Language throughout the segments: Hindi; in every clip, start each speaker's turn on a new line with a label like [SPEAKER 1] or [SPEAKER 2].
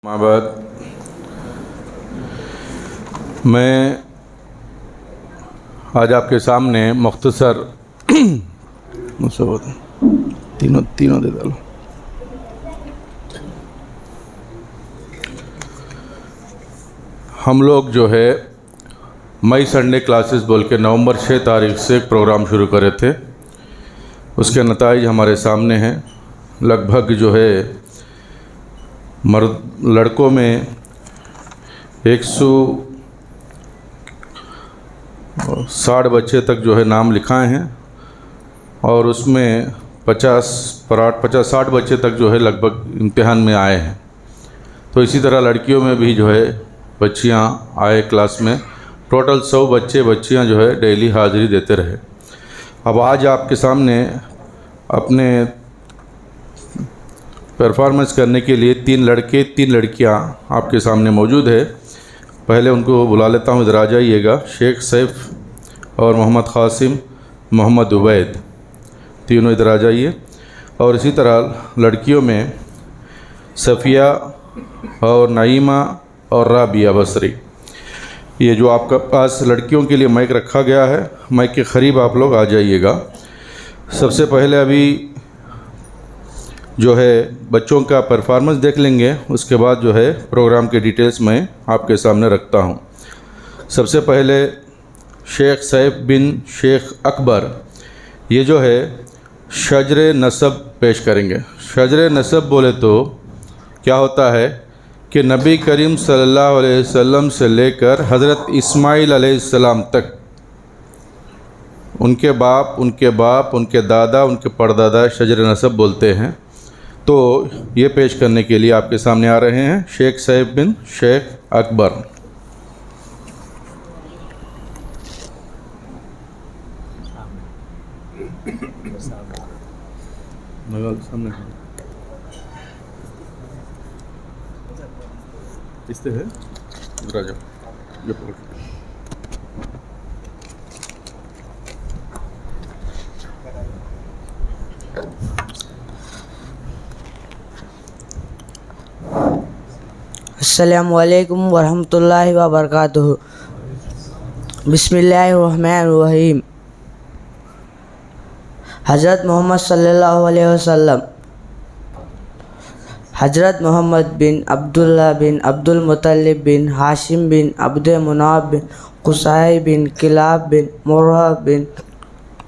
[SPEAKER 1] बाद मैं आज आपके सामने मुख्तसर तीनों दे डालो। हम लोग जो है मई संडे क्लासेस बोल के नवंबर 6 तारीख से एक प्रोग्राम शुरू करे थे। उसके नताइज हमारे सामने हैं। लगभग जो है लड़कों में 160 बच्चे तक जो है नाम लिखाए हैं और उसमें 50-60 बच्चे तक जो है लगभग इम्तिहान में आए हैं। तो इसी तरह लड़कियों में भी जो है बच्चियां आए क्लास में। टोटल 100 बच्चियां जो है डेली हाज़िरी देते रहे। अब आज आपके सामने अपने परफॉर्मेंस करने के लिए 3 लड़के 3 लड़कियां आपके सामने मौजूद है। पहले उनको बुला लेता हूं, इधर आ जाइएगा। शेख सैफ और मोहम्मद क़ासिम, मोहम्मद उबैद, तीनों इधर आ जाइए। और इसी तरह लड़कियों में सफ़िया और नईमा और राबिया बसरी। ये जो आपका पास लड़कियों के लिए माइक रखा गया है, माइक के करीब आप लोग आ जाइएगा। सबसे पहले अभी जो है बच्चों का परफॉर्मेंस देख लेंगे, उसके बाद जो है प्रोग्राम के डिटेल्स मैं आपके सामने रखता हूं। सबसे पहले शेख सैफ बिन शेख अकबर ये जो है शजरे नसब पेश करेंगे। शजरे नसब बोले तो क्या होता है कि नबी करीम सल्लल्लाहु अलैहि वसल्लम से लेकर हज़रत इस्माइल अलैहिस्सलाम तक उनके बाप, उनके दादा, उनके परदादा शजरे नसब बोलते हैं। तो ये पेश करने के लिए आपके सामने आ रहे हैं शेख सैफ बिन शेख अकबर। इस है राजा ये
[SPEAKER 2] अस्सलामुअलैकुम वरहमतुल्लाहि वबरकातुहू। बिस्मिल्लाहिर्रहमानिर्रहीम। हज़रत मोहम्मद सल्लल्लाहु अलैहि वसल्लम हज़रत मोहम्मद बिन अब्दुल्ला बिन अब्दुल मुत्तलिब बिन हाशिम बिन अब्द मुनाफ बिन कुसाई बिन किलाब बिन मुर्रा बिन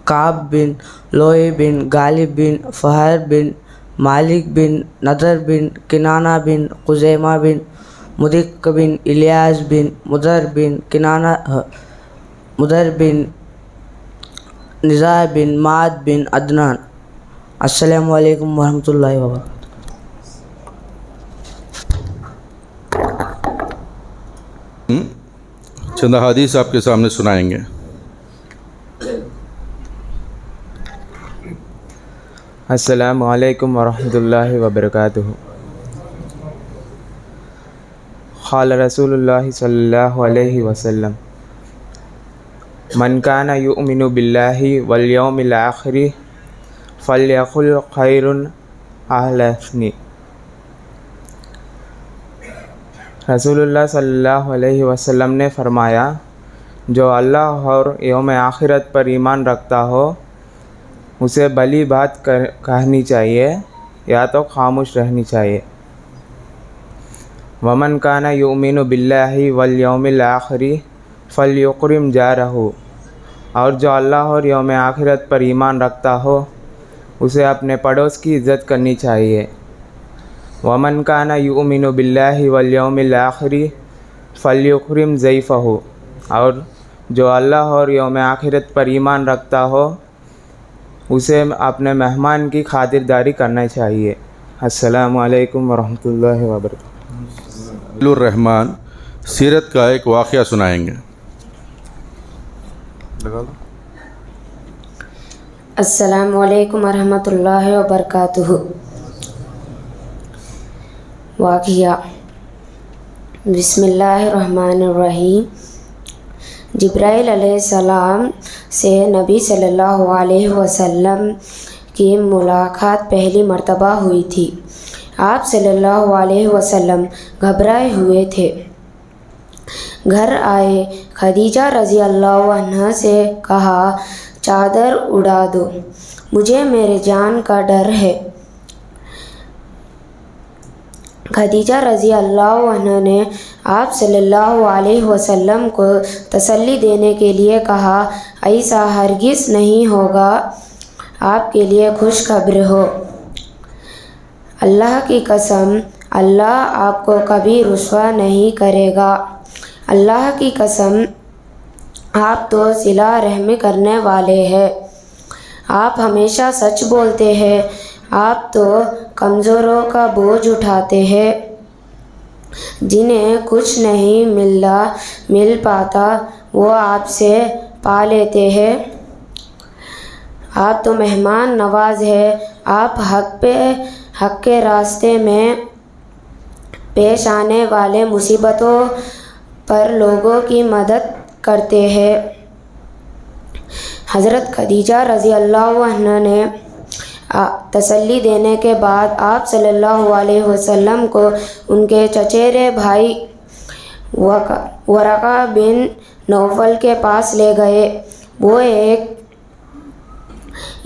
[SPEAKER 2] काब बिन लोई बिन गालिब बिन फ़हर बिन मालिक बिन नदर बिन किनाना बिन खुज़ैमा बिन मुदिक बिन इलियास बिन मुदर बिन किनाना मुदर बिन निज़ा बिन माद बिन अदनान। अस्सलामु अलैकुम वरहमतुल्लाहि वबरकातुहू।
[SPEAKER 1] चंद हदीस आपके सामने सुनाएंगे।
[SPEAKER 3] अस्सलामु अलैकुम वरहमतुल्लाहि वबरकातुहू। क़ाल रसूलुल्लाहि सल्लल्लाहु अलैहि वसल्लम मन काना युमिनु बिल्लाहि वल यौमिल आखिरि फल्यकुल खैरुन अहलस्नी। रसूलुल्लाह सल्लल्लाहु अलैहि वसल्लम ने फरमाया, जो अल्लाह और यौम आखिरत पर ईमान रखता हो उसे भली बात कहनी चाहिए या तो खामोश रहनी चाहिए। वमन काना युमिनु बिल्लाहि वल यौमिल आखिरि फल्युकरिम जारहु। और जो अल्लाह और यौम आखिरत पर ईमान रखता हो उसे अपने पड़ोस की इज़्ज़त करनी चाहिए। वमन काना युमिनु बिल्लाहि वल यौमिल आखिरि फल्युकरिम ज़ैफ़हु। और जो अल्लाह और यौम आखिरत पर ईमान रखता हो उसे अपने मेहमान की खातिरदारी करना चाहिए। अस्सलामु अलैकुम वरहमतुल्लाहि वबरकातुहू।
[SPEAKER 1] रहमान सीरत का एक वाक़या सुनाएंगे।
[SPEAKER 4] अस्सलामु अलैकुम वरहमतुल्लाहि वबरकातुहू। वाक़िया बिस्मिल्लाहिर्रहमानिर्रहीम। जिब्राइल अलैहिस्सलाम से नबी सल्लल्लाहु अलैहि वसल्लम की मुलाकात पहली मर्तबा हुई थी। आप सल्लल्लाहु अलैहि वसल्लम घबराए हुए थे। घर आए खदीजा रज़ी अल्लाह अन्हा से कहा, चादर उड़ा दो, मुझे मेरे जान का डर है। खदीजा रज़ी अल्लाह अन्हा ने आप सल्लल्लाहु अलैहि वसल्लम को तसल्ली देने के लिए कहा, ऐसा हरगिज़ नहीं होगा, आपके लिए खुशखबरी हो। अल्लाह की कसम, अल्लाह आपको कभी रुस्वा नहीं करेगा। अल्लाह की कसम, आप तो सिला रहमी करने वाले हैं। आप हमेशा सच बोलते हैं। आप तो कमज़ोरों का बोझ उठाते हैं। जिन्हें कुछ नहीं मिल पाता वो आपसे पा लेते हैं। आप तो मेहमान नवाज है। आप हक के रास्ते में पेश आने वाले मुसीबतों पर लोगों की मदद करते हैं। हज़रत खदीजा रज़ी अल्लाह अन्हा ने तसल्ली देने के बाद आप सल्लल्लाहु अलैहि वसल्लम को उनके चचेरे भाई वरका बिन नौफल के पास ले गए। वो एक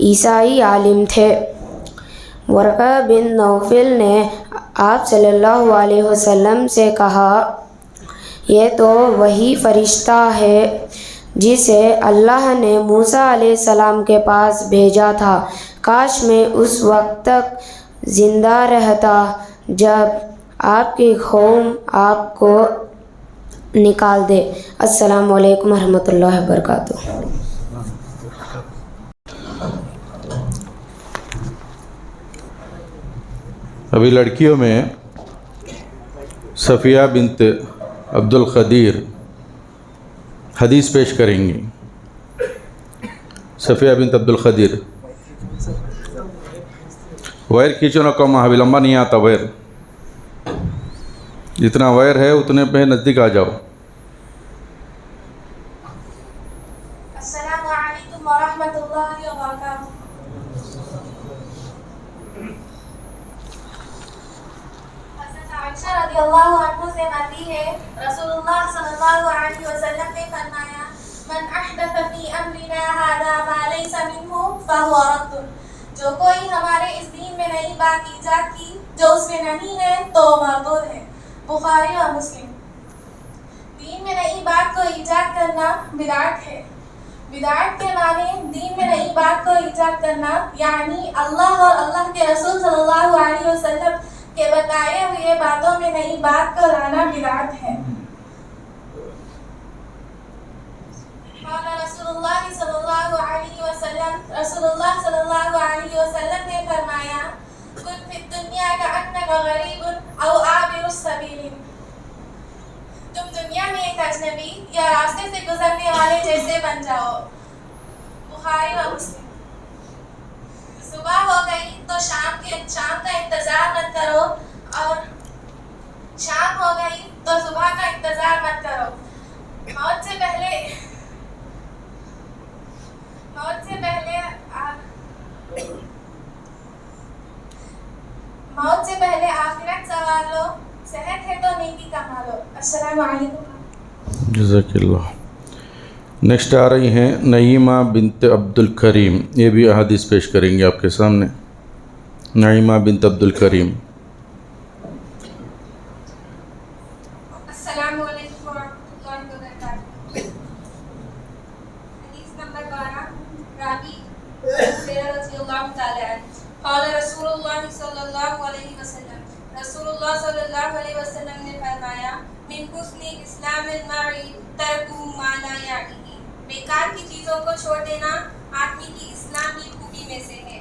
[SPEAKER 4] ईसाई आलिम थे। वरका बिन नौफल ने आप सल्लल्लाहु अलैहि वसल्लम से कहा, ये तो वही फ़रिश्ता है जिसे अल्लाह ने मूसा अलैहिस्सलाम के पास भेजा था। काश मैं उस वक्त तक ज़िंदा रहता जब आपकी कौम आपको निकाल दे। अस्सलामु अलैकुम रहमतुल्लाहि व बरकातुहू।
[SPEAKER 1] अभी लड़कियों में सफ़िया बिन्त अब्दुल क़दीर हदीस पेश करेंगी। सफ़िया बिन्त अब्दुल क़दीर। वैर खींचो ना कम अभी लंबा नहीं आता वैर, जितना वैर है उतने पे नज़दीक आ जाओ।
[SPEAKER 5] अस्सलामु अलैकुम वरहमतुल्लाहि वबरकातुहू। हज़रत आयशा रज़ियल्लाहु अन्हा से मरवी है, रसूलुल्लाह सल्लल्लाहु अलैहि वसल्लम ने फरमाया, मन अहदथ फी अमरिना हादा मा लैसा मिन्हु फहुवा रद्दुन। जो कोई हमारे इस दीन में नई बात ईजाद की जो उसमें नहीं है तो मरदूद है। बुखारी और मुस्लिम। दीन में नई बात को ईजाद करना बिदात है। बिदात के माने दीन में नई बात को ईजाद करना यानी अल्लाह और अल्लाह के रसूल सल्लल्लाहु अलैहि वसल्लम के बताए हुए बातों में नई बात को लाना बिदात है। रसूलुल्लाह सल्लल्लाहु अलैहि वसल्लम ने फरमाया, कुन फिद दुनिया का अन्नका गरीबुन औ आबिरुस सबीलिन। तुम दुनिया में एक अजनबी या रास्ते से गुजरने वाले जैसे बन जाओ। बुखारी व मुस्लिम। सुबह हो गई तो शाम का इंतजार मत करो और शाम हो गई तो सुबह का इंतजार मत करो। मौत से पहले आखिरत सवार लो। सेहत है तो नेकी कमा लो। अस्सलामु अलैकुम।
[SPEAKER 1] जज़ाकल्लाह। नेक्स्ट आ रही हैं नईमा बिन्त अब्दुल करीम। ये भी अहादीस पेश करेंगे आपके सामने। नईमा बिन्त अब्दुल करीम।
[SPEAKER 5] अस्सलामु अलैकुम वरहमतुल्लाहि वबरकातुहू। हदीस नंबर 12 रावी रज़ियल्लाहु ताला अन्हु क़ाल रसूलुल्लाह सल्लल्लाहु अलैहि वसल्लम। रसूलुल्लाह सल्लल्लाहु अलैहि वसल्लम ने फरमाया, मिन हुस्नि इस्लामिल मर्इ तरकुहु मा ला यानिही। बेकार की चीज़ों को छोड़ देना आदमी की इस्लाम की खूबी में से है।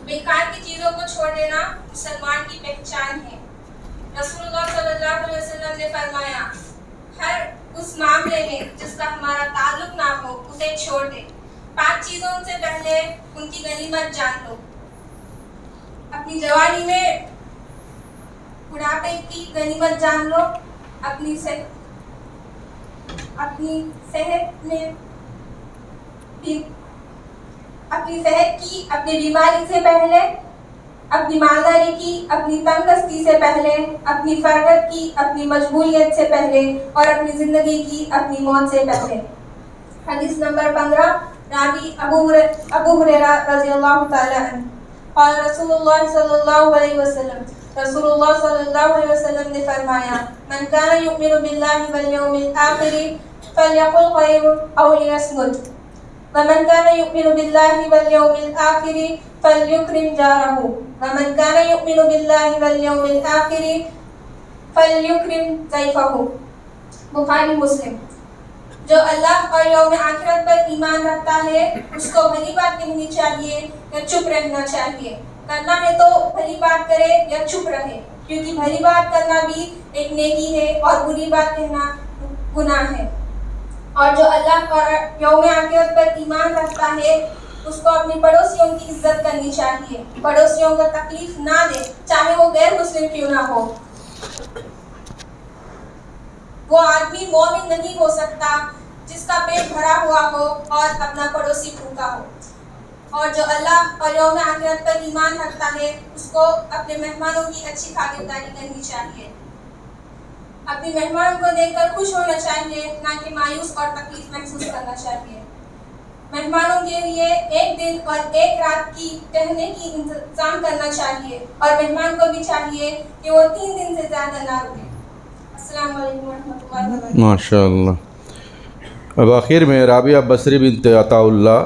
[SPEAKER 5] बेकार की चीज़ों को छोड़ देना मुसलमान की पहचान है। रसूलुल्लाह सल्लल्लाहु अलैहि वसल्लम ने फरमाया, हर उस मामले में जिसका हमारा ताल्लुक ना हो उसे छोड़ दे। 5 चीज़ों से पहले उनकी गनीमत जान लो। अपनी जवानी में बुढ़ापे की गनीमत जान लो। अपनी सेहत में भी अपनी सेहत की अपनी बीमारी से पहले, अपनी मालदारी की अपनी तंगदस्ती से पहले, अपनी फरगत की अपनी मजबूरियत से पहले और अपनी ज़िंदगी की अपनी मौत से पहले। हदीस नंबर 15, रावी अबू हुरैरा रज़ियल्लाहु ताला अन्हु। और रसूलुल्लाह सल्लल्लाहु अलैहि वसल्लम ने फरमाया, मन काना युमिनु बिल्लाहि वल यौमिल आखिर फलयकुल खैरन औ लियस्मुत वमन काना युमिनु बिल्लाहि वल यौमिल आखिर फलयुक्रिम जारहु वमन काना युमिनु बिल्लाहि वल यौमिल आखिर फलयुक्रिम ज़ैफहु। बुखारी मुस्लिम। जो अल्लाह और यौम आखिरत पर ईमान रखता है उसको भली बात कहनी चाहिए या चुप रहना चाहिए। करना है तो भली बात करे या चुप रहे, क्योंकि भली बात करना भी एक नेकी है और बुरी बात कहना गुनाह है। और जो अल्लाह और यौम आखिरत पर ईमान रखता है उसको अपने पड़ोसियों की इज्जत करनी चाहिए, पड़ोसियों को तकलीफ ना दे, चाहे वो गैर मुस्लिम क्यों ना हो। वो आदमी मोमिन नहीं हो सकता जिसका पेट भरा हुआ हो और अपना पड़ोसी भूखा हो। और जो अल्लाह और यौम आखिरत पर ईमान रखता है उसको अपने मेहमानों की अच्छी खातिरदारी करनी चाहिए। अपने मेहमान को देखकर खुश होना चाहिए, ना कि मायूस और तकलीफ महसूस करना चाहिए। मेहमानों के लिए एक दिन और एक रात की ठहरने की इंतजाम करना चाहिए और मेहमान को भी चाहिए कि वो 3 दिन से ज़्यादा ना रुके। अस्सलामु अलैकुम वरहमतुल्लाहि वबरकातुहू।
[SPEAKER 1] माशाअल्लाह। अब आखिर में राबिया बसरी बिन्त अताउल्लाह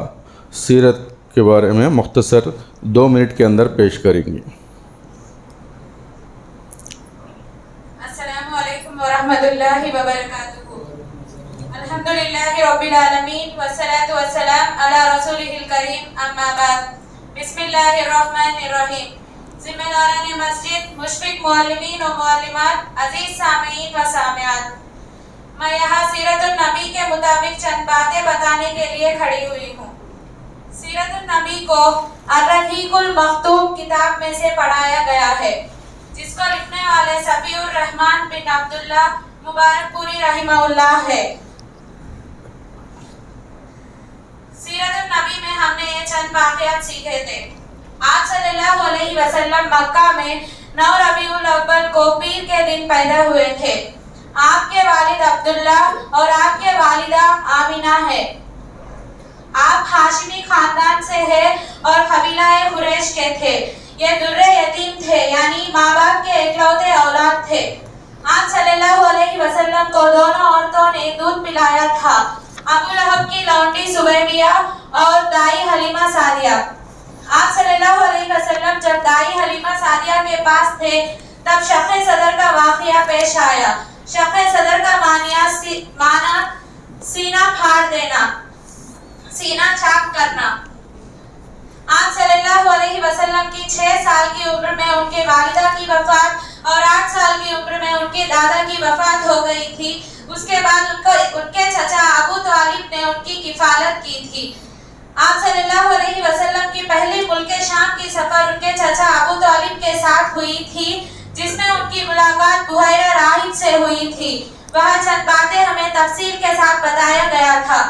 [SPEAKER 1] सीरत के बारे में मुख्तसर 2 मिनट के अंदर पेश करेंगी।
[SPEAKER 6] अस्सलामु अलैकुम वरहमतुल्लाहि वबरकातुहू। अल्हम्दुलिल्लाहि रब्बिल आलमीन वस्सलातु वस्सलाम अला रसूलिहिल करीम अम्मा बाद। बिस्मिल्लाहिर रहमानिर रहीम। ज़िम्मेदारान मस्जिद, मुशफ़िक़ मुअल्लिमीन व मुअल्लिमात, अज़ीज़ सामीईन व सामिआत, मैं यहाँ सीरतुन नबी के मुताबिक चंद बातें बताने के लिए खड़ी हुई हूँ। सीरतुन नबी को अर्रहीकुल मख्तूम किताब में से पढ़ाया गया है, जिसको लिखने वाले सफ़ीउर रहमान बिन अब्दुल्लाह मुबारकपुरी रहमहुल्लाह है। सीरतुन नबी में हमने ये चंद वाक़यात सीखे थे। आप सल्लल्लाहु अलैहि वसल्लम मक्का में 9 रबीउल अव्वल को पीर के दिन पैदा हुए थे। आपके वालिद अब्दुल्ला और आपके वालिदा आमिना है। आप हाशिमी खानदान से हैं और कबीला कुरैश के थे। ये दुर्रे यतीम थे, यानी माँ बाप के इकलौते औलाद थे। आप सल्लल्लाहु अलैहि वसल्लम को दोनों औरतों ने दूध पिलाया था, अबू लहब की लौंडी सुबैबिया और दाई हलीमा सादिया। आप सल्लल्लाहु अलैहि वसल्लम जब दाई हलीमा सादिया के पास थे तब शक़े सदर का वाक़या पेश आया। शक़े सदर का माना सीना फाड़ देना, सीना चाक करना। आप सल्लल्लाहु अलैहि वसल्लम की 6 साल की उम्र में उनके वालिदा की वफ़ात और 8 साल की उम्र में उनके दादा की वफ़ात हो गई थी। उसके बाद उनके चचा अबू तालिब ने उनकी किफ़ालत की थी। आप सल्लल्लाहु अलैहि वसल्लम की पहली मुल्के शाम की सफ़र उनके चचा अबू तालिब के साथ हुई थी, जिसमें उनकी मुलाकात बुहैरा राहिब से हुई थी। वह चंद बातें हमें तफसील के साथ बताया गया था।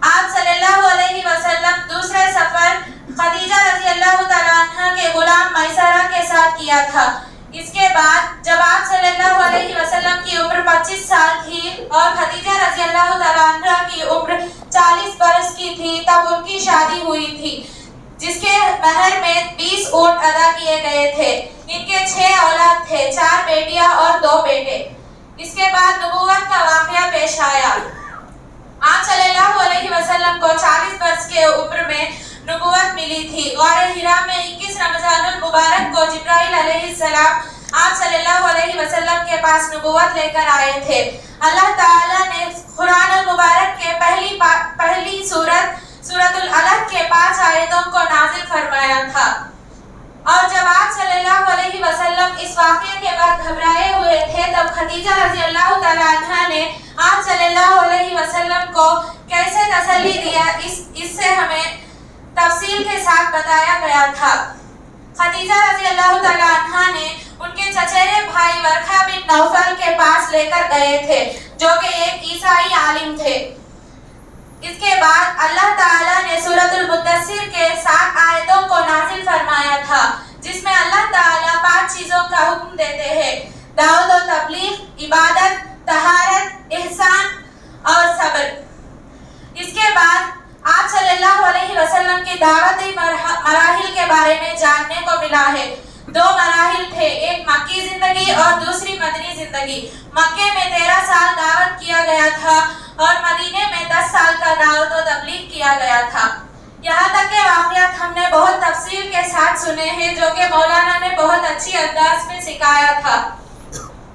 [SPEAKER 6] आप सल्लल्लाहु अलैहि वसल्लम दूसरे सफर खदीजा रज़ियल्लाहु तआला अन्हा के गुलाम मैसरा के साथ किया था। इसके बाद जब आप सल्लल्लाहु अलैहि वसल्लम की उम्र 25 साल थी और खदीजा रज़ियल्लाहु तआला अन्हा की उम्र 40 बरस की थी, तब उनकी शादी हुई थी, जिसके महर में 20 ऊंट अदा किए गए थे। इनके 6 औलाद थे, 4 बेटियां और 2 बेटे। इसके बाद नबूवत का वाक़या पेश आया। आप सल्लल्लाहु अलैहि वसल्लम को 40 वर्ष के उम्र में नबूवत मिली थी। गौर हिरा में 21 रमजानुल मुबारक को जिब्राइल अलैहिस्सलाम आप सल्लल्लाहु अलैहि वसल्लम के पास नबूवत लेकर आए थे। अल्लाह ताला ने कुरानुल मुबारक के पहली सूरतुल अलग के 5 आयतों को नाजिल फरमाया था। और जब आप सल्लल्लाहु अलैहि वसल्लम इस वाक़ये के बाद घबराए हुए थे, तब खदीजा रज़ियल्लाहु तआला अन्हा ने आप सल्लल्लाहु अलैहि वसल्लम को कैसे तसल्ली दिया, इससे हमें तफसील के साथ बताया गया था। खदीजा रज़ियल्लाहु तआला अन्हा ने उनके चचेरे भाई वर्का बिन नौफल के पास लेकर गए थे, जो कि एक ईसाई आलिम थे। इसके बाद अल्लाह ताला ने सूरतुल मुद्दस्सिर के 7 आयतों को नाजिल फरमाया था, जिसमें अल्लाह ताला 5 चीजों का हुक्म देते हैं: दाऊद और तबलीग, इबादत, तहारत, एहसान और सब्र। इसके बाद आप सल्लल्लाहु अलैहि वसल्लम की दावती मराहिल के बारे में जानने को मिला है। 2 मराहिल थे, एक मक्की जिंदगी और दूसरी मदनी जिंदगी। मक्के में 13 साल दावत किया गया था और मदीने में 10 साल का दावत और तबलीग किया गया था। यहाँ तक के वाक़यात हमने बहुत तफसील के साथ सुने हैं, जो कि मौलाना ने बहुत अच्छी अंदाज में सिखाया था।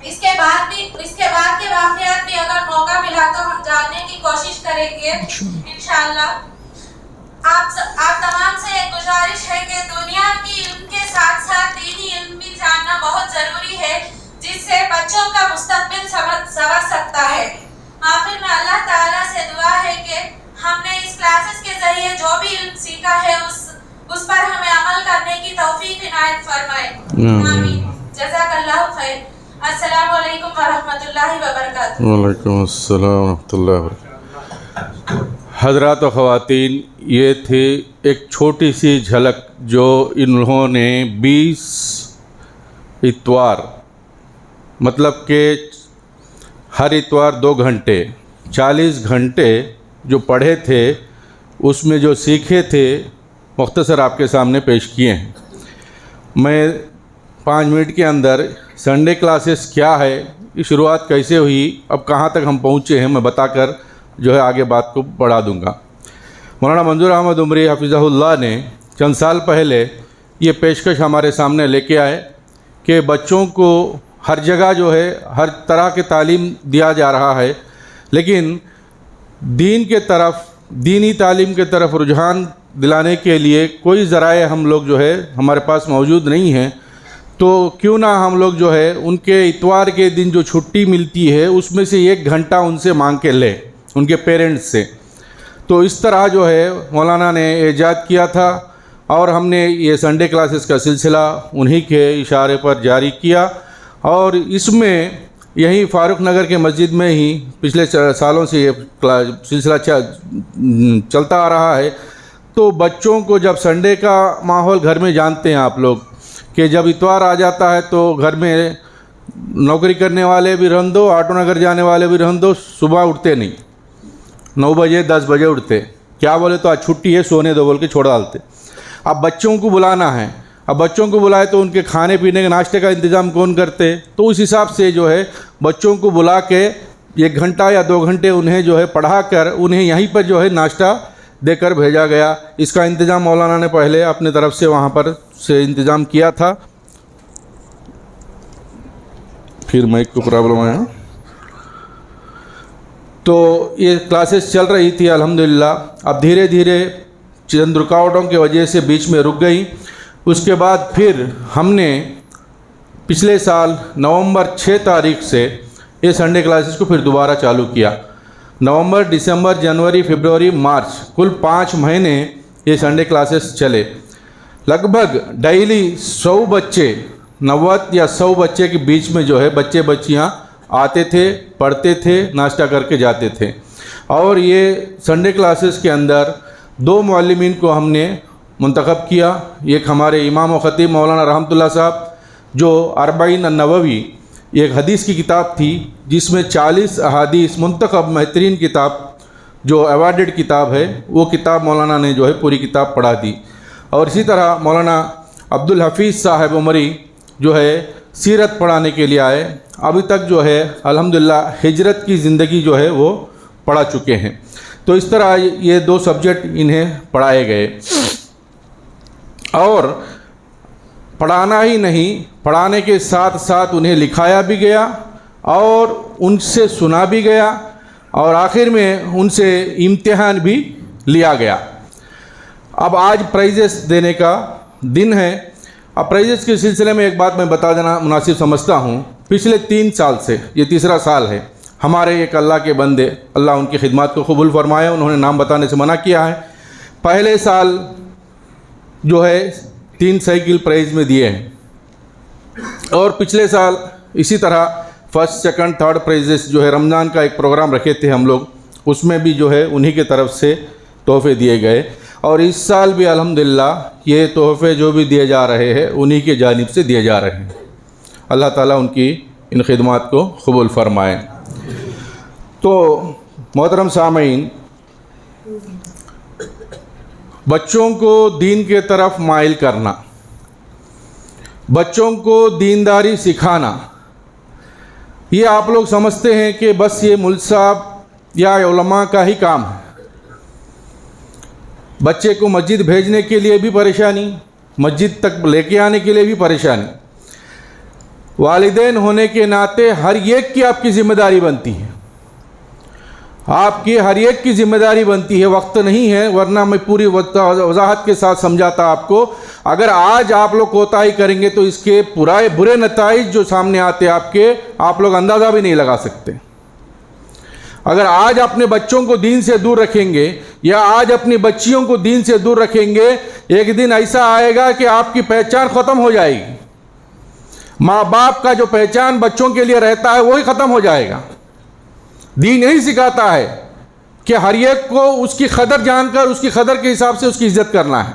[SPEAKER 6] इसके बाद के वाक़यात भी अगर मौका मिला तो हम जानने की कोशिश करेंगे इंशाअल्लाह। आप तमाम से एक गुजारिश है कि दुनिया की इल्म के साथ साथ दीनी इल्म भी जानना बहुत जरूरी है, जिससे बच्चों का मुस्तकबिल संवर सकता है। आखिर में अल्लाह ताला से दुआ है कि हमने इस क्लासेस के जरिए जो भी इल्म सीखा है उस पर हमें अमल करने की तौफीक इनायत फरमाए। आमीन। जज़ाकल्लाहु खैर। अस्सलामु अलैकुम व रहमतुल्लाहि व बरकातुहू।
[SPEAKER 1] वालेकुम अस्सलाम व रहमतुल्लाहि व बरकातुहू। हज़रात व ख़वातीन, ये थी एक छोटी सी झलक जो इन्होंने 20 इतवार, मतलब कि हर इतवार 2 घंटे 40 घंटे जो पढ़े थे, उसमें जो सीखे थे मुख्तसर आपके सामने पेश किए हैं। मैं 5 मिनट के अंदर संडे क्लासेस क्या है, ये शुरुआत कैसे हुई, अब कहाँ तक हम पहुँचे हैं, मैं बताकर जो है आगे बात को बढ़ा दूँगा। मौलाना मंजूर अहमद उमरी हफ़िज़हुल्लाह ने चंद साल पहले ये पेशकश हमारे सामने लेके आए कि बच्चों को हर जगह जो है हर तरह के तालीम दिया जा रहा है, लेकिन दीनी तालीम के तरफ रुझान दिलाने के लिए कोई ज़राए हम लोग जो है हमारे पास मौजूद नहीं हैं। तो क्यों ना हम लोग जो है उनके इतवार के दिन जो छुट्टी मिलती है उसमें से 1 घंटा उनसे मांग के लें, उनके पेरेंट्स से। तो इस तरह जो है मौलाना ने ईजाद किया था और हमने ये संडे क्लासेस का सिलसिला उन्हीं के इशारे पर जारी किया। और इसमें यहीं फ़ारूक नगर के मस्जिद में ही पिछले सालों से ये सिलसिला चलता आ रहा है। तो बच्चों को जब संडे का माहौल घर में जानते हैं आप लोग कि जब इतवार आ जाता है तो घर में नौकरी करने वाले भी रहन दो, ऑटो नगर जाने वाले भी रहन दो, सुबह उठते नहीं, 9 बजे 10 बजे उठते, क्या बोले तो आज छुट्टी है सोने दो बोल के छोड़ डालते। अब बच्चों को बुलाना है, अब बच्चों को बुलाए तो उनके खाने पीने के नाश्ते का इंतज़ाम कौन करते। तो उस हिसाब से जो है बच्चों को बुला के 1 घंटा या 2 घंटे उन्हें जो है पढ़ा कर उन्हें यहीं पर जो है नाश्ता देकर भेजा गया। इसका इंतज़ाम मौलाना ने पहले अपने तरफ से वहाँ पर से इंतज़ाम किया था। फिर माइक को प्रॉब्लम आया, तो ये क्लासेस चल रही थी अल्हम्दुलिल्लाह। अब धीरे धीरे चंद रुकावटों की वजह से बीच में रुक गई। उसके बाद फिर हमने पिछले साल नवंबर 6 तारीख से ये संडे क्लासेस को फिर दोबारा चालू किया। नवंबर, दिसंबर, जनवरी, फरवरी, मार्च, कुल 5 महीने ये संडे क्लासेस चले। लगभग डेली 100 बच्चे, 90 या 100 बच्चे के बीच में जो है बच्चे बच्चियाँ आते थे, पढ़ते थे, नाश्ता करके जाते थे। और ये संडे क्लासेस के अंदर 2 मुअल्लिमीन को हमने मुंतखब किया। एक हमारे इमाम व ख़तीब मौलाना रहमतुल्लाह साहब, जो 40 नववी एक हदीस की किताब थी जिसमें 40 अहादीस मुंतखब बेहतरीन किताब जो अवार्डेड किताब है, वो किताब मौलाना ने जो है पूरी किताब पढ़ा दी। और इसी तरह मौलाना अब्दुल हफीज़ साहब उमरी जो है सीरत पढ़ाने के लिए आए। अभी तक जो है अल्हम्दुलिल्लाह हिजरत की ज़िंदगी जो है वो पढ़ा चुके हैं। तो इस तरह ये 2 सब्जेक्ट इन्हें पढ़ाए गए। और पढ़ाना ही नहीं, पढ़ाने के साथ साथ उन्हें लिखाया भी गया और उनसे सुना भी गया और आखिर में उनसे इम्तिहान भी लिया गया। अब आज प्राइजेस देने का दिन है। अब प्राइजेस के सिलसिले में एक बात मैं बता देना मुनासिब समझता हूँ। पिछले 3 साल से, ये तीसरा साल है, हमारे एक अल्लाह के बंदे, अल्लाह उनकी खिदमत को कबूल फरमाए, उन्होंने नाम बताने से मना किया है। पहले साल जो है 3 साइकिल प्राइज़ में दिए हैं और पिछले साल इसी तरह 1st, 2nd, 3rd प्राइजेस जो है रमज़ान का एक प्रोग्राम रखे थे हम लोग, उसमें भी जो है उन्हीं के तरफ से तोहफ़े दिए गए। और इस साल भी अल्हम्दुलिल्लाह ये तोहफ़े जो भी दिए जा रहे हैं उन्हीं के जानिब से दिए जा रहे हैं। अल्लाह ताला उनकी इन खिदमात को कबूल फरमाएँ। तो मोहतरम सामीन, बच्चों को दीन के तरफ माइल करना, बच्चों को दीनदारी सिखाना, ये आप लोग समझते हैं कि बस ये मुल्क साहब या उलमा का ही काम है। बच्चे को मस्जिद भेजने के लिए भी परेशानी, मस्जिद तक लेके आने के लिए भी परेशानी। वालिदैन होने के नाते हर एक की आपकी ज़िम्मेदारी बनती है, आपकी हर एक की ज़िम्मेदारी बनती है। वक्त नहीं है, वरना मैं पूरी वजाहत के साथ समझाता आपको। अगर आज आप लोग कोताही करेंगे तो इसके बुरे नताइज जो सामने आते आपके, आप लोग अंदाज़ा भी नहीं लगा सकते। अगर आज अपने बच्चों को दीन से दूर रखेंगे या आज अपनी बच्चियों को दीन से दूर रखेंगे, एक दिन ऐसा आएगा कि आपकी पहचान ख़त्म हो जाएगी। माँ बाप का जो पहचान बच्चों के लिए रहता है वही ख़त्म हो जाएगा। दीन यही सिखाता है कि हर एक को उसकी कदर जानकर उसकी कदर के हिसाब से उसकी इज़्ज़त करना है।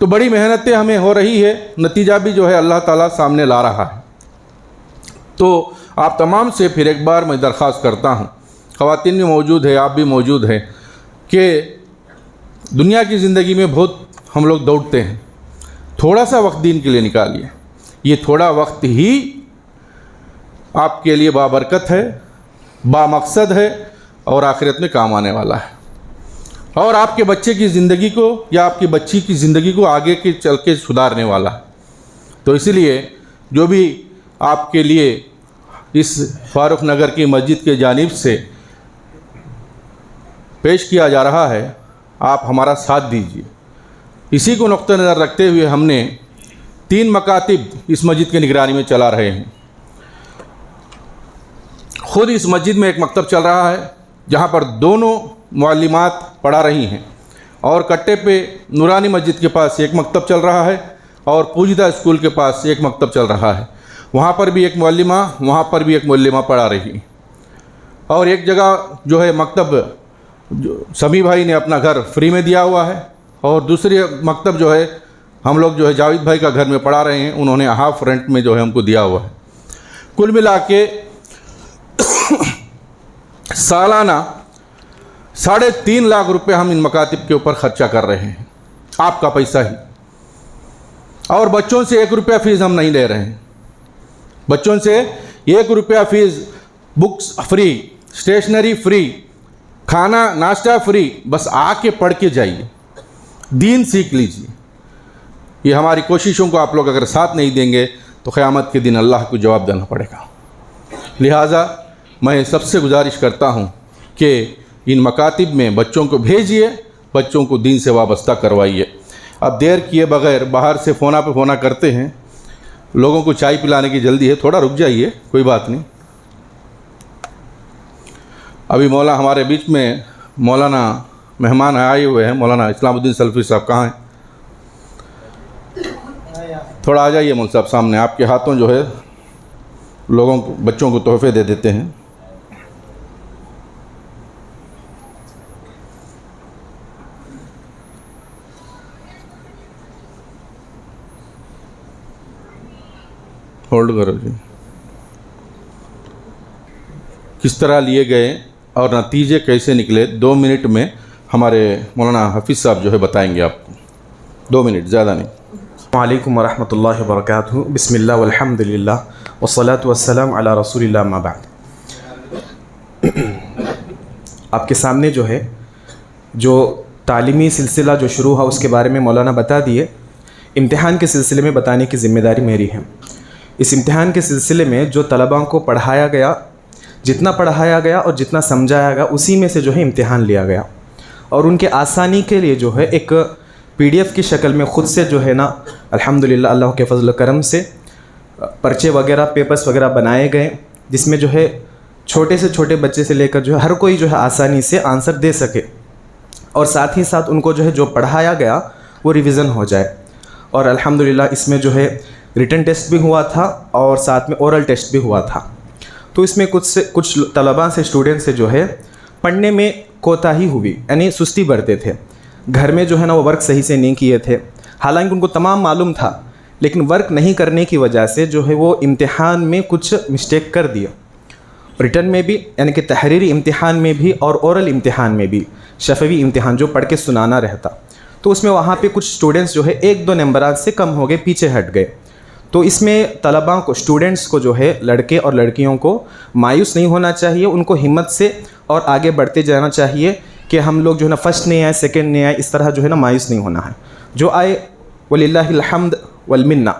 [SPEAKER 1] तो बड़ी मेहनतें हमें हो रही है, नतीजा भी जो है अल्लाह ताला सामने ला रहा है। तो आप तमाम से फिर एक बार मैं दरख्वास्त करता हूँ, ख़वातीन भी मौजूद है, आप भी मौजूद हैं, कि दुनिया की ज़िंदगी में बहुत हम लोग दौड़ते हैं, थोड़ा सा वक्त दीन के लिए निकालिए। ये थोड़ा वक्त ही आपके लिए बाबरकत है, बामकसद है और आखिरत में काम आने वाला है, और आपके बच्चे की ज़िंदगी को या आपकी बच्ची की ज़िंदगी को आगे के चल के सुधारने वाला है। तो इसलिए जो भी आपके लिए इस फारूक नगर की मस्जिद के जानिब से पेश किया जा रहा है, आप हमारा साथ दीजिए। इसी को नुक्ते नज़र रखते हुए हमने 3 मकातिब इस मस्जिद की निगरानी में चला रहे हैं। ख़ुद इस मस्जिद में एक मकतब चल रहा है जहाँ पर दोनों मुअल्लिमात पढ़ा रही हैं, और कट्टे पे नूरानी मस्जिद के पास एक मकतब चल रहा है और पूजिदा स्कूल के पास एक मकतब चल रहा है। वहाँ पर भी एक मुअल्लिमा, वहाँ पर भी एक मुअल्लिमा पढ़ा रही। और एक जगह जो है मकतब जो समी भाई ने अपना घर फ्री में दिया हुआ है, और दूसरी मकतब जो है हम लोग जो है जावेद भाई का घर में पढ़ा रहे हैं, उन्होंने हाफ रेंट में जो है हमको दिया हुआ है। कुल मिला के सालाना 3.5 लाख रुपए हम इन मकातिब के ऊपर ख़र्चा कर रहे हैं, आपका पैसा ही। और बच्चों से 1 रुपया फ़ीस हम नहीं ले रहे हैं, बच्चों से 1 रुपया fees, books free, stationery free, खाना नाश्ता फ्री, बस आके पढ़ के जाइए, दीन सीख लीजिए। ये हमारी कोशिशों को आप लोग अगर साथ नहीं देंगे तो क़यामत के दिन अल्लाह को जवाब देना पड़ेगा। लिहाजा मैं सबसे गुजारिश करता हूँ कि इन मकातिब में बच्चों को भेजिए, बच्चों को दीन से वाबस्ता करवाइए। अब देर किए बग़ैर बाहर से फ़ोना पे फ़ोना करते हैं, लोगों को चाय पिलाने की जल्दी है, थोड़ा रुक जाइए, कोई बात नहीं। अभी मौलाना हमारे बीच में मौलाना मेहमान आए हुए हैं, मौलाना इस्लामुद्दीन सल्फ़ी साहब कहाँ हैं? थोड़ा आ जाइए मौलवी साहब सामने, आपके हाथों जो है लोगों को, बच्चों को तोहफ़े दे देते हैं। होल्ड करो जी। किस तरह लिए गए और नतीजे कैसे निकले 2 मिनट में हमारे मौलाना हफीज़ साहब जो है बताएंगे आपको। 2 मिनट, ज़्यादा नहीं।
[SPEAKER 7] वालेकुम वरहमतुल्लाहि वबरकातुहू। बिस्मिल्लाह वल्हम्दुलिल्लाह वस्सलातु वस्सलाम अला रसूलिल्लाह अम्मा बाद। आपके सामने जो है जो तालीमी सिलसिला जो शुरू हुआ उसके बारे में मौलाना बता दिए। इम्तिहान के सिलसिले में बताने की ज़िम्मेदारी मेरी है। इस इम्तिहान के सिलसिले में जो तलबा को पढ़ाया गया, जितना पढ़ाया गया और जितना समझाया गया, उसी में से जो है इम्तिहान लिया गया, और उनके आसानी के लिए जो है एक PDF की शक्ल में ख़ुद से जो है ना अल्हम्दुलिल्लाह अल्लाह के फ़ज़ल करम से पर्चे वगैरह, पेपर्स वगैरह बनाए गए, जिसमें जो है छोटे से छोटे बच्चे से लेकर जो है हर कोई जो है आसानी से आंसर दे सके, और साथ ही साथ उनको जो है जो पढ़ाया गया वो रिवीज़न हो जाए। और अल्हम्दुलिल्लाह इसमें जो है रिटन टेस्ट भी हुआ था और साथ में ओरल टेस्ट भी हुआ था। तो इसमें कुछ तलबा से स्टूडेंट से जो है पढ़ने में कोताही हुई, यानी सुस्ती बरते थे। घर में जो है ना वो वर्क सही से नहीं किए थे, हालांकि उनको तमाम मालूम था, लेकिन वर्क नहीं करने की वजह से जो है वो इम्तिहान में कुछ मिस्टेक कर दिया। रिटर्न में भी, यानी कि तहरीरी इम्तिहान में भी और ओरल इम्तिहान में भी, शफवी इम्तिहान जो पढ़ के सुनाना रहता, तो उसमें वहाँ पे कुछ स्टूडेंट्स जो है 1-2 नंबरात से कम हो गए, पीछे हट गए। तो इसमें तलबा को, स्टूडेंट्स को जो है, लड़के और लड़कियों को मायूस नहीं होना चाहिए, उनको हिम्मत से और आगे बढ़ते जाना चाहिए कि हम लोग जो है ना फर्स्ट नहीं आए, सेकंड नहीं आए, इस तरह जो है ना मायूस नहीं होना है। जो आए वलिल्लाहिल हम्द वल मिन्ना,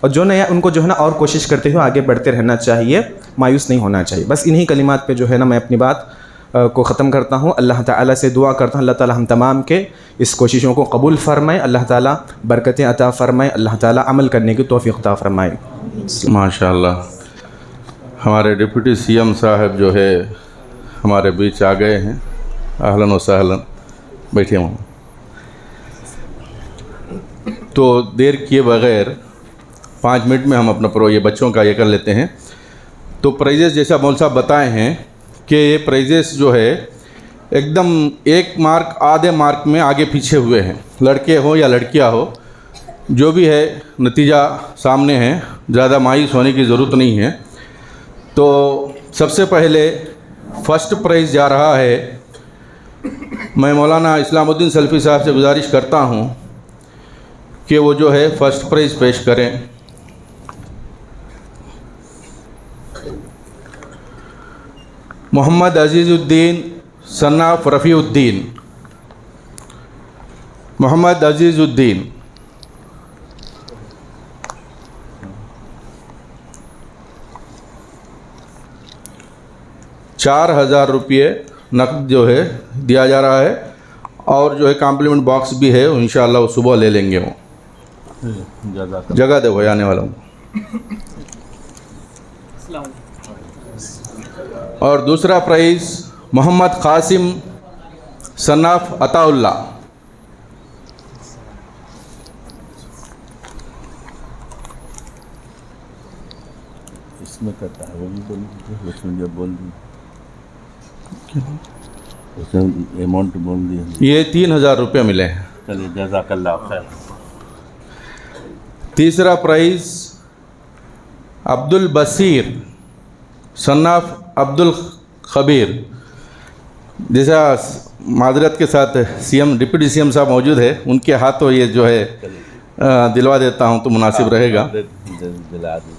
[SPEAKER 7] और जो नहीं आए उनको जो है ना और कोशिश करते हुए आगे बढ़ते रहना चाहिए, मायूस नहीं होना चाहिए। बस इन्हीं कलिमात पे जो है ना मैं अपनी बात को ख़त्म करता हूँ। अल्लाह ताला से दुआ करता हूँ अल्लाह ताला हम तमाम के इस कोशिशों को कबूल फ़रमाए, अल्लाह ताला बरकतें अता फ़रमाए, अल्लाह ताला अमल करने की तौफ़ीक़ अता फ़रमाए।
[SPEAKER 1] माशाअल्लाह, हमारे डिप्टी सीएम साहब जो है हमारे बीच आ गए हैं। अहलन व सहलन, बैठिए वहाँ। तो देर किए बग़ैर 5 मिनट में हम अपना ये बच्चों का ये कर लेते हैं। तो प्राइजेस जैसा मौल साहब बताए हैं कि ये प्राइजेस जो है एकदम 1 मार्क आधे मार्क में आगे पीछे हुए हैं, लड़के हो या लड़कियां हो, जो भी है नतीजा सामने है, ज़्यादा मायूस होने की ज़रूरत नहीं है। तो सबसे पहले फ़र्स्ट प्राइज़ जा रहा है, मैं मौलाना इस्लामुद्दीन सल्फ़ी साहब से गुजारिश करता हूँ कि वो जो है फ़र्स्ट प्राइज़ पेश करें। मोहम्मद अजीज़ुद्दीन सन्नाफ रफ़ीउद्दीन, मोहम्मद अजीज़ुद्दीन। ₹4000 नकद जो है दिया जा रहा है, और जो है कॉम्प्लीमेंट बॉक्स भी है, इंशाअल्लाह वो सुबह ले लेंगे। वो जगह दे भाई आने वाला हूँ। और दूसरा प्राइज़ मोहम्मद कासिम सन्नाफ अताउल्ला।
[SPEAKER 8] इसमें करता है वो भी बोल, उसमें जब बोल दी उसने अमाउंट बोल दिया।
[SPEAKER 1] ये ₹3000 मिले हैं।
[SPEAKER 8] चलिए जज़ाकल्लाह खैर।
[SPEAKER 1] तीसरा प्राइज़ अब्दुल बसीर सन्नाफ अब्दुल खबीर। जैसा मादरत के साथ सीएम डिप्टी सीएम साहब मौजूद है, उनके हाथों ये जो है दिलवा देता हूँ तो मुनासिब रहेगा।
[SPEAKER 8] दिला दी।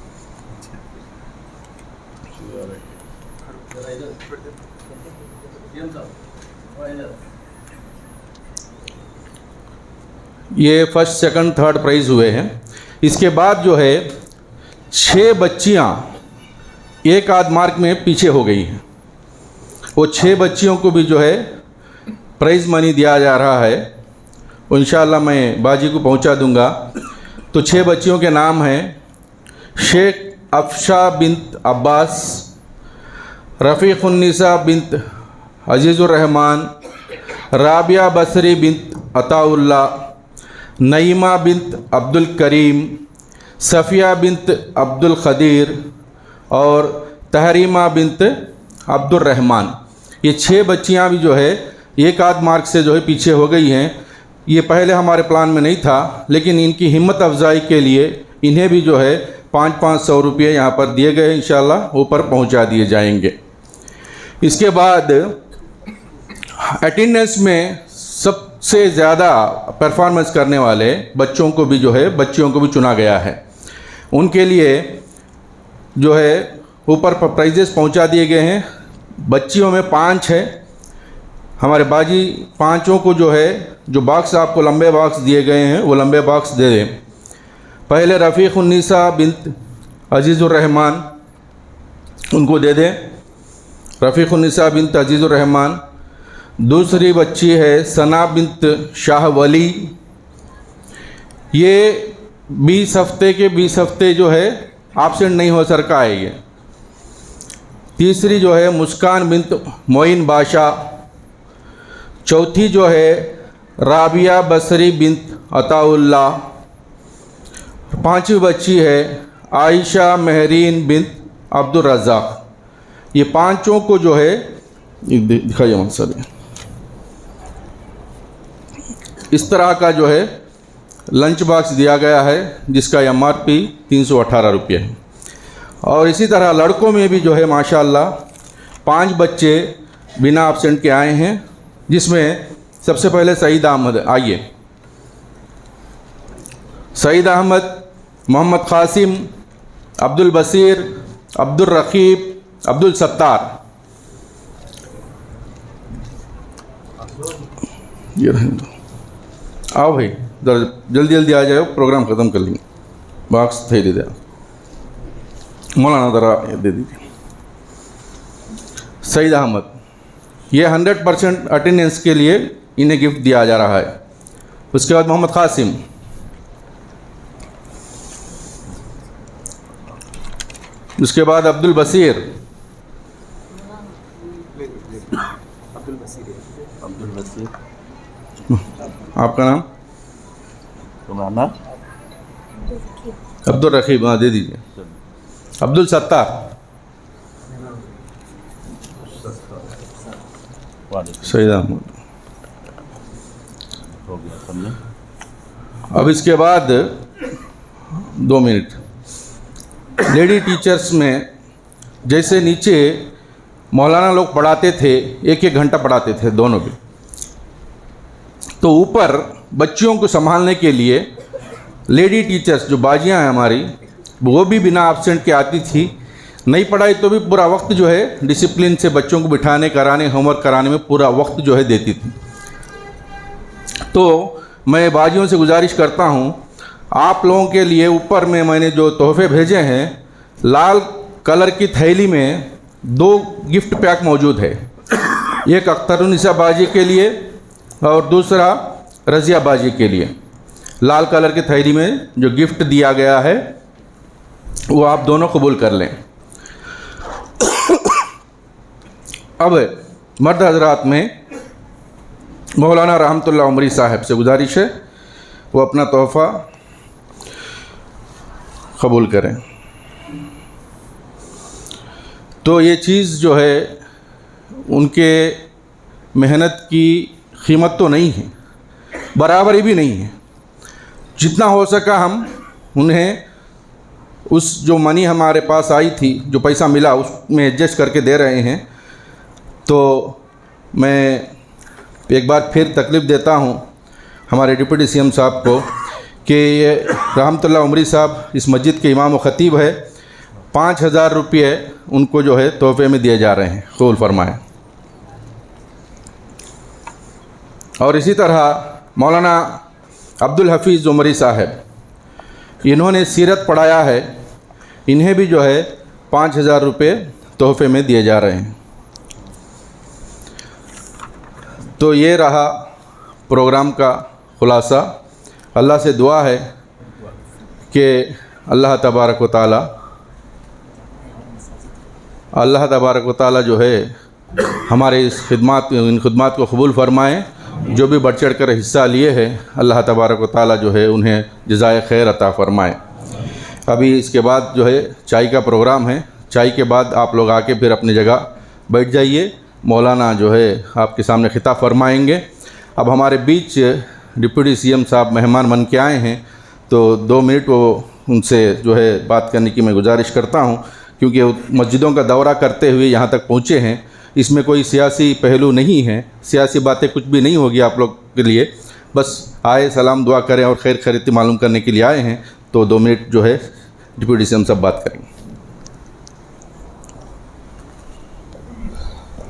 [SPEAKER 1] ये फर्स्ट सेकंड थर्ड प्राइज़ हुए हैं। इसके बाद जो है 6 बच्चियाँ 1 आध मार्क में पीछे हो गई हैं। वो 6 बच्चियों को भी जो है प्राइज़ मनी दिया जा रहा है, इंशाअल्लाह मैं बाजी को पहुंचा दूंगा। तो 6 बच्चियों के नाम हैं शेख अफशा बिन्त अब्बास, रफ़ीक़ुन्निसा बिन्त अजीज़ुर्रहमान, राबिया बसरी बिन्त अताउल्ला, नईमा बिन्त अब्दुल करीम, सफ़िया बिन्त अब्दुल ख़दीर और तहरीमा बिन्त अब्दुल रहमान। ये 6 बच्चियां भी जो है 1 आध मार्क से जो है पीछे हो गई हैं। ये पहले हमारे प्लान में नहीं था, लेकिन इनकी हिम्मत अफजाई के लिए इन्हें भी जो है 500-500 रुपये यहाँ पर दिए गए, इंशाअल्लाह ऊपर पहुँचा दिए जाएंगे। इसके बाद अटेंडेंस में सबसे ज़्यादा परफॉर्मेंस करने वाले बच्चों को भी जो है बच्चियों को भी चुना गया है। उनके लिए जो है ऊपर प्राइजेस पहुंचा दिए गए हैं। बच्चियों में 5 है, हमारे बाजी 5 को जो है जो बॉक्स आपको लंबे बॉक्स दिए गए हैं वो लंबे बॉक्स दे दें। पहले रफ़ीक़ुन्निसा बिन्त अजीज़ुर्रहमान, उनको दे दें, रफ़ीक़ुन्निसा बिन्त अजीज़ुर्रहमान। दूसरी बच्ची है सना बिन्त शाह वली, ये 20 हफ्ते के 20 हफ्ते जो है एब्सेंट नहीं हो सका है ये। तीसरी जो है मुस्कान बिन्त मोइन बादशाह। चौथी जो है राबिया बसरी बिन्त अताउल्ला। 5वीं बच्ची है आयशा महरीन बिन्त अब्दुल रज़ाक। ये पांचों को जो है दिखाइए मंसर, इस तरह का जो है लंच बॉक्स दिया गया है जिसका MRP 318 रुपये है। और इसी तरह लड़कों में भी जो है माशाअल्लाह 5 बच्चे बिना एब्सेंट के आए हैं, जिसमें सबसे पहले सईद अहमद, आइए सईद अहमद, मोहम्मद कासिम, अब्दुल बसीर, अब्दुल रकीब, अब्दुल सत्तार, ये रहें। आओ भाई जल्दी जल्दी आ जाओ, प्रोग्राम ख़त्म कर लेंगे। बॉक्स थे दे मौलाना ज़रा दे दीजिए। सईद अहमद, ये 100% अटेंडेंस के लिए इन्हें गिफ्ट दिया जा रहा है। उसके बाद मोहम्मद कासिम, उसके बाद अब्दुल बसीर, आपका नाम?
[SPEAKER 8] तुम्हारा
[SPEAKER 1] अब्दुल रकीब, हाँ दे दीजिए। अब्दुल सत्तार, सईद अहमद,
[SPEAKER 8] हो गया समझे।
[SPEAKER 1] अब इसके बाद 2 मिनट, लेडी टीचर्स में जैसे नीचे मौलाना लोग पढ़ाते थे, 1-1 घंटा पढ़ाते थे दोनों भी, तो ऊपर बच्चियों को संभालने के लिए लेडी टीचर्स जो बाजियां हैं हमारी, वो भी बिना एब्सेंट के आती थी। नहीं पढ़ाई तो भी पूरा वक्त जो है डिसिप्लिन से बच्चों को बिठाने, कराने, होमवर्क कराने में पूरा वक्त जो है देती थी। तो मैं बाजियों से गुजारिश करता हूँ, आप लोगों के लिए ऊपर में मैंने जो तोहफे भेजे हैं, लाल कलर की थैली में 2 गिफ्ट पैक मौजूद है। एक अख्तरुन्निसा बाजी के लिए और दूसरा रज़िया बाजी के लिए। लाल कलर की थैली में जो गिफ्ट दिया गया है वो आप दोनों कबूल कर लें। अब मर्द हजरात में मौलाना रहमतुल्लाह उमरी साहब से गुजारिश है वो अपना तोहफ़ा कबूल करें। तो ये चीज़ जो है उनके मेहनत की कीमत तो नहीं है, बराबरी भी नहीं है। जितना हो सका हम उन्हें उस जो मनी हमारे पास आई थी, जो पैसा मिला, उसमें एडजस्ट करके दे रहे हैं। तो मैं एक बार फिर तकलीफ़ देता हूँ हमारे डिप्टी CM साहब को कि ये रहमतुल्लाह उमरी साहब इस मस्जिद के इमाम व ख़तीब है, 5000 रुपये उनको जो है तोहफे में दिए जा रहे हैं, कबूल फरमाएँ। और इसी तरह मौलाना अब्दुल हफीज़ उमरी साहब, इन्होंने सीरत पढ़ाया है, इन्हें भी जो है 5000 रुपये तोहफे में दिए जा रहे हैं। तो ये रहा प्रोग्राम का खुलासा। अल्लाह से दुआ है कि अल्लाह तबारक व ताला जो है हमारे इन खिदमात को कबूल फ़रमाएँ। जो भी बढ़ चढ़ कर हिस्सा लिए हैं, अल्लाह तबारक व ताला जो है उन्हें जज़ाए खैर अता फ़रमाए। अभी इसके बाद जो है चाय का प्रोग्राम है, चाय के बाद आप लोग आके फिर अपनी जगह बैठ जाइए। मौलाना जो है आपके सामने खिताब फरमाएंगे। अब हमारे बीच डिप्टी CM साहब मेहमान बन के आए हैं, तो 2 मिनट वो उनसे जो है बात करने की मैं गुजारिश करता हूँ, क्योंकि मस्जिदों का दौरा करते हुए यहाँ तक पहुँचे हैं। इसमें कोई सियासी पहलू नहीं है, सियासी बातें कुछ भी नहीं होगी आप लोग के लिए। बस आए, सलाम दुआ करें और खैर खैरियत मालूम करने के लिए आए हैं। तो 2 मिनट जो है डिप्टी CM साहब बात करेंगे।